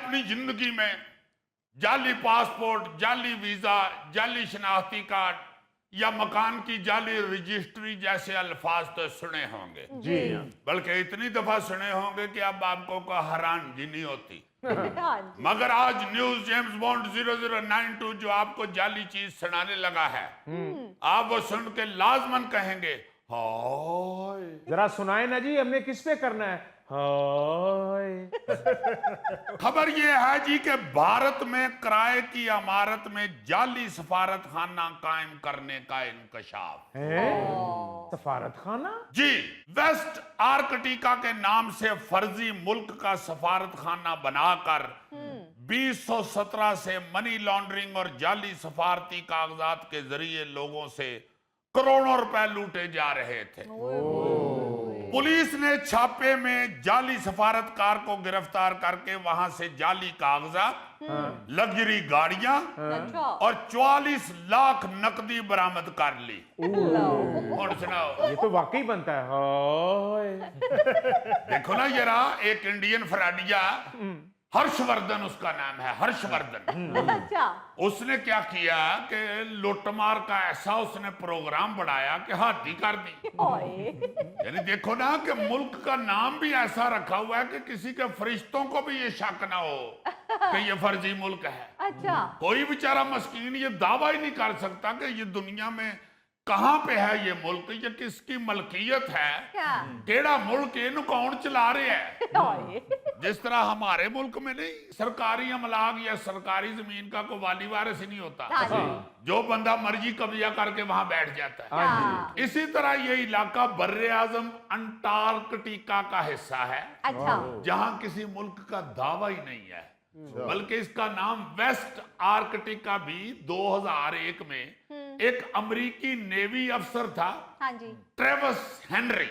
अपनी जिंदगी में जाली पासपोर्ट, जाली वीजा, जाली शनाख्ती कार्ड या मकान की जाली रजिस्ट्री जैसे अल्फाज तो सुने होंगे जी बल्कि इतनी दफा सुने होंगे कि अब आपको का हैरानगी नहीं होती। हाँ जी। मगर आज न्यूज जेम्स बॉन्ड 0092 जो आपको जाली चीज सुनाने लगा है, आप वो सुन के लाजमन कहेंगे हाय। जरा सुनाए ना जी, हमने किस पे करना है हाय। खबर ये है जी कि भारत में किराए की इमारत में जाली सफारत खाना कायम करने का इंकशाफ हैं? सफारत खाना? जी। वेस्ट आर्कटिका के नाम से फर्जी मुल्क का सफारत खाना बनाकर 2017 से मनी लॉन्ड्रिंग और जाली सफारती कागजात के जरिए लोगों से करोड़ों रुपए लूटे जा रहे थे। पुलिस ने छापे में जाली सफारतकार को गिरफ्तार करके वहां से जाली कागजात, लग्जरी गाड़ियां अच्छा। और 44 लाख नकदी बरामद कर ली। और सुनाओ, ये तो वाकई बनता है हाय। देखो ना जरा, एक इंडियन फराडिया, हर्षवर्धन उसका नाम है, हर्षवर्धन। अच्छा। उसने क्या किया कि लूटमार का ऐसा उसने प्रोग्राम बनाया कि हाथी कर दी। ओए। यानी देखो ना कि मुल्क का नाम भी ऐसा रखा हुआ है कि किसी के फरिश्तों को भी ये शक ना हो कि ये फर्जी मुल्क है। अच्छा। कोई बेचारा मस्कीन ये दावा ही नहीं कर सकता कि ये दुनिया में कहां पे है ये मुल्क, ये किसकी मलकियत है, क्या? केड़ा मुल्क इनू कौन चला रहे है। ओए। जिस तरह हमारे मुल्क में नहीं सरकारी अमलाक या सरकारी जमीन का कोई वाली वारिस ही नहीं होता, हाँ जी। जो बंदा मर्जी कब्जा करके वहां बैठ जाता है। हाँ। इसी तरह ये इलाका बर्रे आजम अंटार्कटिका का हिस्सा है, अच्छा। जहां किसी मुल्क का दावा ही नहीं है, बल्कि इसका नाम वेस्ट आर्कटिका भी 2001 में एक अमेरिकी नेवी अफसर था, हाँ जी। ट्रेवस हेनरी,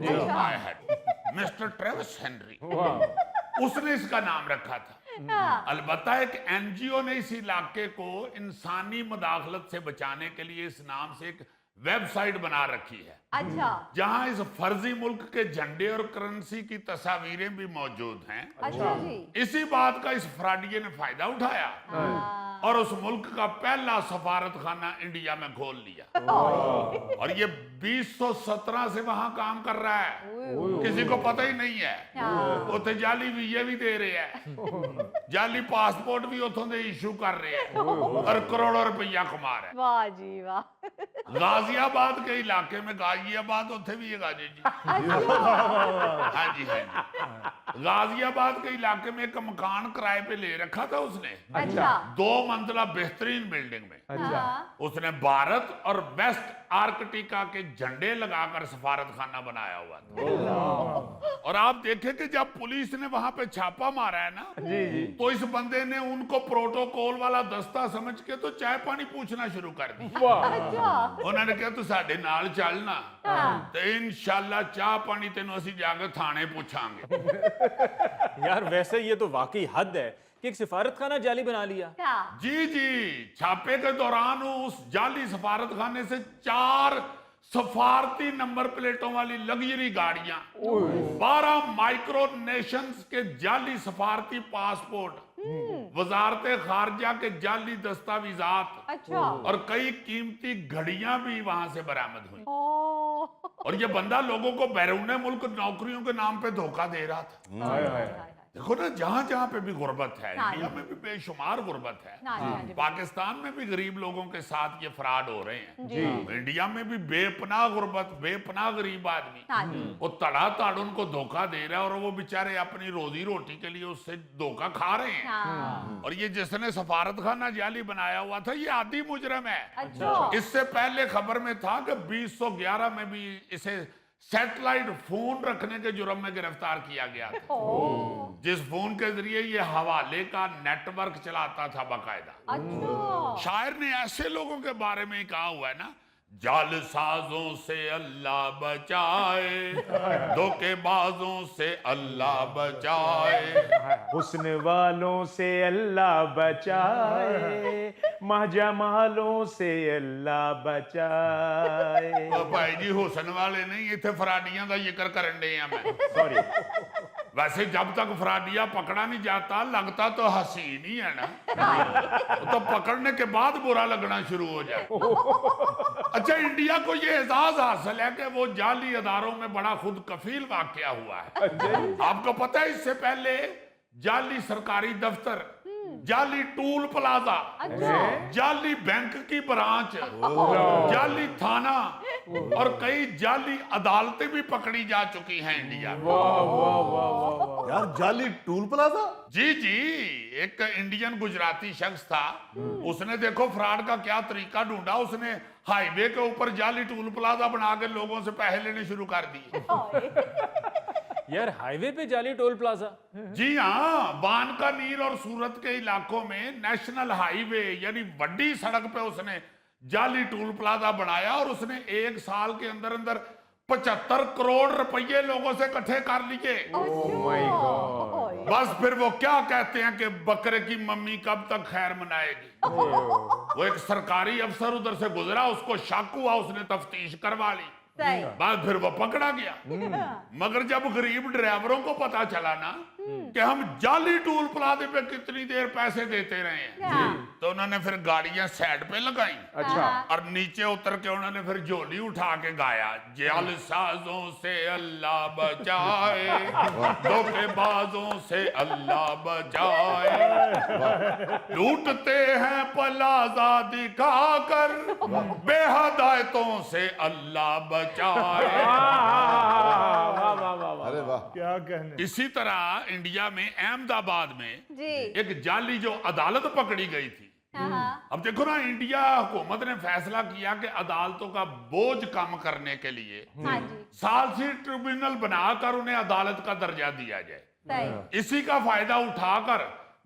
अच्छा। मिस्टर ट्रेवस हेनरी, वाह। उसने इसका नाम रखा था। हाँ। अलबत्ता एक एनजीओ ने इस इलाके को इंसानी मुदाखलत से बचाने के लिए इस नाम से एक वेबसाइट बना रखी है, अच्छा। जहां इस फर्जी मुल्क के झंडे और करेंसी की तस्वीरें भी मौजूद हैं। अच्छा जी। इसी बात का इस फ्राडिये ने फायदा उठाया हाँ। और उस मुल्क का पहला सफारत खाना इंडिया में खोल लिया। और ये 2017 से वहां काम कर रहा है, किसी को पता ही नहीं है। हाँ। उथे जाली वीजे भी दे रहे हैं, जाली पासपोर्ट भी उथों दे इशू कर रहे हैं और करोड़ों रुपया कमा रहे हैं। वाह जी वाह। गाजियाबाद के इलाके में, गाजियाबाद उथे भी है गाजी जी। हाँ जी, हाँ जी। गाजियाबाद के इलाके में एक मकान किराए पे ले रखा था उसने, अच्छा। 2 मंजिला बेहतरीन बिल्डिंग में। अच्छा। हाँ। उसने भारत और वेस्ट आर्कटिका के झंडे लगाकर सफारत खाना बनाया हुआ था। और आप देखें कि जब पुलिस ने वहां पे छापा मारा है ना, जी जी। तो इस बंदे ने उनको प्रोटोकॉल वाला दस्ता समझ के तो चाय पानी पूछना शुरू कर दी। वाह। अच्छा। उन्होंने कहा तू साडे नाल चलना हाँ। तो इंशाल्लाह चाह पानी तेन असी जाके थाने पूछांगे। यार वैसे ये तो वाकई हद है कि एक सिफारत खाना जाली बना लिया। क्या? जी जी, छापे के दौरान उस जाली सफारत खाने से 4 सफारती नंबर प्लेटों वाली लग्जरी गाड़ियां, 12 माइक्रो नेशंस के जाली सफारती पासपोर्ट, वजारत खारजा के जाली दस्तावेजात अच्छा। और कई कीमती घड़ियां भी वहां से बरामद हुई। ओ। और ये बंदा लोगों को बैरून मुल्क नौकरियों के नाम पे धोखा दे रहा था। हाय हाय। देखो ना, जहां जहां पे भी गुर्बत है, हाँ इंडिया में भी बेशुमार गुर्बत है, हाँ जी, हाँ जी। पाकिस्तान में भी गरीब लोगों के साथ ये फ्रॉड हो रहे हैं, जी। इंडिया में भी बेपनाह गुर्बत, बेपनाह गरीब आदमी हाँ जी। वो तड़ातड़ उनको धोखा दे रहा है और वो बेचारे अपनी रोजी रोटी के लिए उससे धोखा खा रहे हैं। हाँ। और ये जिसने सफारत खाना जाली बनाया हुआ था ये आदि मुजरम है। अच्छा। इससे पहले खबर में था कि 2011 में भी इसे सैटेलाइट फोन रखने के जुर्म में गिरफ्तार किया गया था, ओ। जिस फोन के जरिए ये हवाले का नेटवर्क चलाता था बाकायदा। अच्छा। शायर ने ऐसे लोगों के बारे में ही कहा हुआ है ना, जालसाजों से अल्लाह बचाए, धोखेबाजों से अल्लाह बचाए, हुस्न वालों से अल्लाह बचाए, महजमालों से अल्लाह बचाए। भाई जी हुसन वाले नहीं, इतने फराडियां का जिक्र करन डे आ मैं। सॉरी। वैसे जब तक फ्रॉडिया पकड़ा नहीं जाता लगता तो हसीन ही है ना, वो तो पकड़ने के बाद बुरा लगना शुरू हो जाए। अच्छा, इंडिया को ये एजाज हासिल है कि वो जाली अदारों में बड़ा खुद कफील वाकया हुआ है। आपको पता है इससे पहले जाली सरकारी दफ्तर, जाली टूल प्लाजा, जाली बैंक की ब्रांच, जाली थाना और कई जाली अदालतें भी पकड़ी जा चुकी हैं इंडिया में। यार जाली टूल प्लाजा। जी जी, एक इंडियन गुजराती शख्स था, उसने देखो फ्रॉड का क्या तरीका ढूंढा, उसने हाईवे के ऊपर जाली टूल प्लाजा बना के लोगों से पैसे लेने शुरू कर दिए। यार हाईवे पे जाली टोल प्लाजा? जी हाँ, बानकानीर और सूरत के इलाकों में नेशनल हाईवे यानी बड़ी सड़क पे उसने जाली टूल प्लाजा बनाया और उसने एक साल के अंदर अंदर 75 करोड़ रुपए लोगों से इकट्ठे कर लिए। बस फिर वो क्या कहते हैं कि बकरे की मम्मी कब तक खैर मनाएगी। वो एक सरकारी अफसर उधर से गुजरा, उसको शक हुआ, उसने तफ्तीश करवा ली, बाद फिर वो पकड़ा गया। मगर जब गरीब ड्राइवरों को पता चला ना कि हम जाली टूल प्लाजे पे कितनी देर पैसे देते रहे हैं, तो उन्होंने फिर गाड़ियां साइड पे लगाई। अच्छा। और नीचे उतर के उन्होंने फिर झोली उठा के गाया, जालसाजों से अल्लाह बचाए, धोखेबाजों से अल्लाह बचाए, लूटते हैं प्लाजा दिखाकर, बेहदायतों से अल्लाह बचाए। अरे वाह, क्या कहने। इसी तरह इंडिया में अहमदाबाद में जी। एक जाली जो अदालत पकड़ी गई थी। अब देखो ना, इंडिया हुकूमत ने फैसला किया कि अदालतों का बोझ कम करने के लिए हाँ जी। सालसी ट्रिब्यूनल बनाकर उन्हें अदालत का दर्जा दिया जाए। सही। इसी का फायदा उठाकर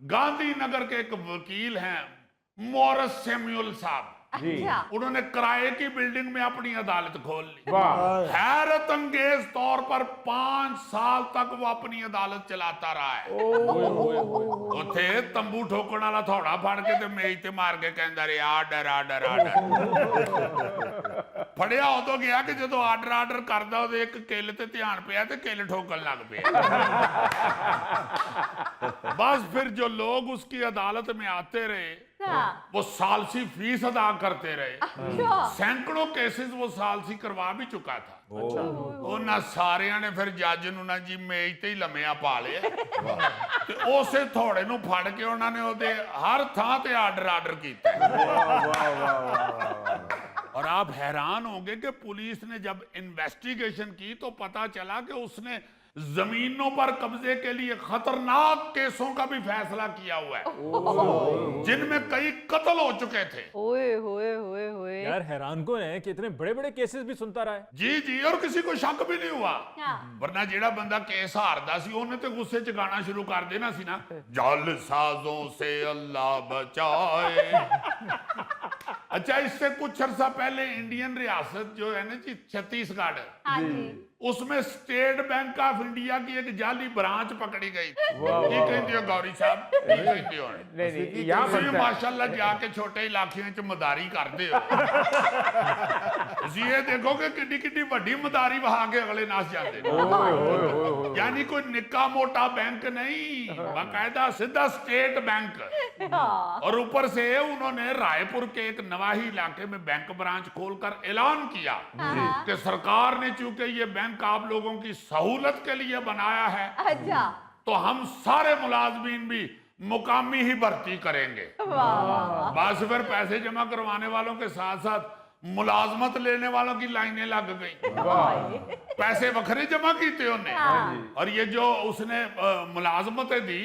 गांधीनगर के एक वकील हैं मॉरिस सैमुअल साहब, अच्छा। उन्होंने किराए की बिल्डिंग में अपनी अदालत खोल ली। वाह। हैरत अंगेज तौर पर 5 साल तक वो अपनी अदालत चलाता रहा है। उथे तंबू ठोकण वाला थोड़ा फड़ के ते मेज ते मार के कहंदा रे आर्डर आर्डर आर्डर। फड़िया उदों गया कि जदों आर्डर आर्डर करदा ओदे एक किल ते ध्यान पिया ते किल ठोकण लग पिया। बस फिर जो लोग उसकी अदालत में आते रहे वो सालसी फीस अदा करते रहे। अच्छा। सैकड़ों केसेस वो सालसी करवा भी चुका था। ਉਹਨਾਂ ਸਾਰਿਆਂ ਨੇ ਫਿਰ ਜੱਜ ਨੂੰ ਨਾ ਜੀ ਮੇਜ਼ ਤੇ ਹੀ ਲੰਮਿਆ ਪਾ ਲਿਆ ਤੇ ਉਸੇ ਥੋੜੇ ਨੂੰ ਫੜ ਕੇ ਉਹਨਾਂ ਨੇ ਉਹਦੇ ਹਰ ਥਾਂ ਤੇ ਆਰਡਰ ਕੀਤਾ। और आप हैरान होंगे कि पुलिस ने जब इन्वेस्टिगेशन की तो पता चला कि उसने जमीनों पर कब्जे के लिए खतरनाक केसों का भी फैसला किया हुआ है, जिनमें कई कत्ल हो चुके थे। ओए होए होए होए। यार हैरान कौन है कि इतने बड़े बड़े केसेस भी सुनता रहा है। जी जी, और किसी को शक भी नहीं हुआ, हाँ। वरना जेड़ा बंदा केस हारदा सी ਉਹਨੇ ਤੇ ਗੁੱਸੇ ਚ ਗਾਣਾ ਸ਼ੁਰੂ ਕਰ ਦੇਣਾ ਸੀ ਨਾ, जालसाजों से अल्लाह बचाए। अच्छा, इससे कुछ अरसा पहले इंडियन रियासत जो है ना जी छत्तीसगढ़, हाँ जी। उसमें स्टेट बैंक ऑफ इंडिया की एक जाली ब्रांच पकड़ी गई थी। ये कहते हो गौरी साहब, ये कहते हो नहीं यहाँ ਤੁਸੀਂ बनता है। माशाल्लाह जाके छोटे इलाकिਆਂ ਚ ਮਦਾਰੀ ਕਰਦੇ ਹੋ। ਤੁਸੀਂ ਇਹ ਦੇਖੋ ਕਿ ਕਿੱਡੀ ਕਿੱਡੀ ਵੱਡੀ ਮਦਾਰੀ ਵਹਾ ਕੇ ਅਗਲੇ ਨਾਸ ਜਾਂਦੇ ਨੇ। यानी कोई निक्का मोटा बैंक नहीं, बाकायदा सीधा स्टेट बैंक। और ऊपर से उन्होंने रायपुर के एक नवाही इलाके में बैंक ब्रांच खोलकर ऐलान किया कि सरकार ने चूंकि ये बैंक आप लोगों की सहूलत के लिए बनाया है, अच्छा। तो हम सारे मुलाजमीन भी मुकामी ही भर्ती करेंगे। बस फिर पैसे जमा करवाने वालों के साथ साथ मुलाजमत लेने वालों की लाइनें लग गई। पैसे वखरे जमा किए उन्हें, और ये जो उसने मुलाजमतें दी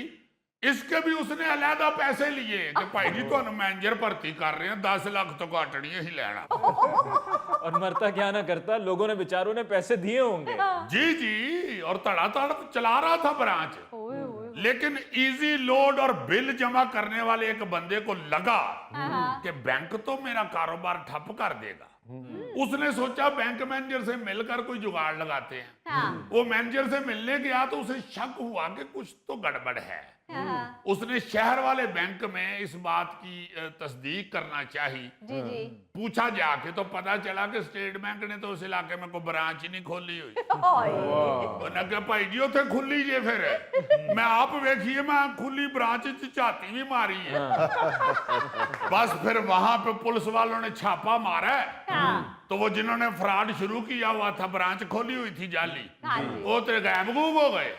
इसके भी उसने अलहदा पैसे लिए कि भाई जी तुहानू मैनेजर भर्ती कर रहे हैं, 10 लाख तो घट नहीं ही लेना। और मरता क्या ना करता, लोगों ने बेचारों ने पैसे दिए होंगे। जी जी, और धड़ाधड़ चला रहा था ब्रांच। लेकिन इजी लोड और बिल जमा करने वाले एक बंदे को लगा कि बैंक तो मेरा कारोबार ठप कर देगा। उसने सोचा बैंक मैनेजर से मिलकर कोई जुगाड़ लगाते हैं। वो मैनेजर से मिलने गया तो उसे शक हुआ कि कुछ तो गड़बड़ है। उसने शहर वाले बैंक में इस बात की तस्दीक करना चाहिए। जी जी पूछा जाके तो पता चला कि स्टेट बैंक ने तो उस इलाके में कोई ब्रांच ही नहीं खोली हुई। उन्हें कहा भाई जी उथे खुली जे फिर मैं आप वेखिए मैं खुली ब्रांच झाती भी मारी है। बस फिर वहां पे पुलिस वालों ने छापा मारा है तो वो जिन्होंने फ्रॉड शुरू किया हुआ था ब्रांच खोली हुई थी जाली वो तो गायब गूब हो गए।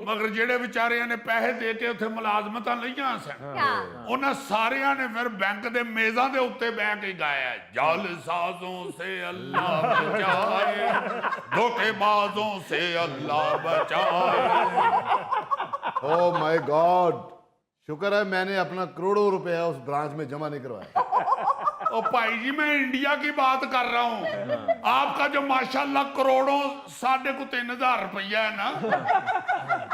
मगर जेड़े बेचारे ने पैसे दे के उथे मुलाजमत लिया सन उन्हें सारिया ने फिर बैंक दे मेज़ां दे उत्ते बह के गाया जाल साजों से अल्लाह बचाए धोखेबाजों से अल्लाह बचाए। ओह माय गॉड, शुक्र है मैंने अपना करोड़ों रुपया उस ब्रांच में जमा नहीं करवाया। ओ भाई जी मैं इंडिया की बात कर रहा हूँ, आपका जो माशाल्लाह करोड़ों 3,500 रुपया है ना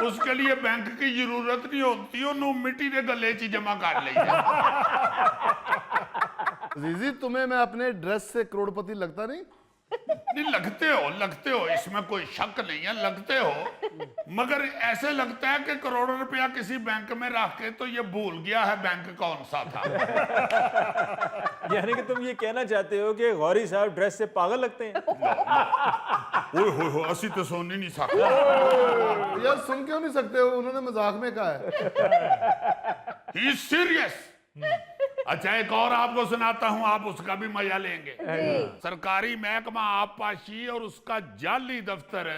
उसके लिए बैंक की जरूरत नहीं होती, उन्होंने मिट्टी के गले च जमा कर ली। जीजी तुम्हें मैं अपने ड्रेस से करोड़पति लगता नहीं? नहीं लगते हो इसमें कोई शक नहीं है, लगते हो मगर ऐसे लगता है कि करोड़ों रुपया किसी बैंक में रख के तो ये भूल गया है बैंक कौन सा था। यानी कि तुम ये कहना चाहते हो कि गौरी साहब ड्रेस से पागल लगते हैं? ओए हो असी तो सुन ही नहीं सकते। यार सुन क्यों नहीं सकते हो, उन्होंने मजाक में कहा है। ही सीरियस। अच्छा एक और आपको सुनाता हूं, आप उसका भी मजा लेंगे। सरकारी महकमा आबपाशी और उसका जाली दफ्तर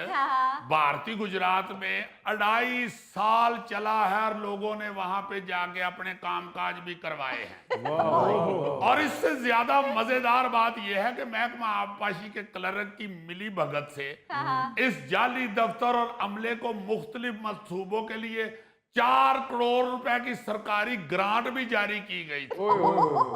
भारतीय गुजरात में 2.5 साल चला है और लोगों ने वहां पे जाके अपने कामकाज भी करवाए हैं। और इससे ज्यादा मजेदार बात यह है कि महकमा आबपाशी के क्लर्क की मिली भगत से इस जाली दफ्तर और अमले को मुख्तलिफ मंसूबों के लिए 4 करोड़ रुपए की सरकारी ग्रांट भी जारी की गई थी।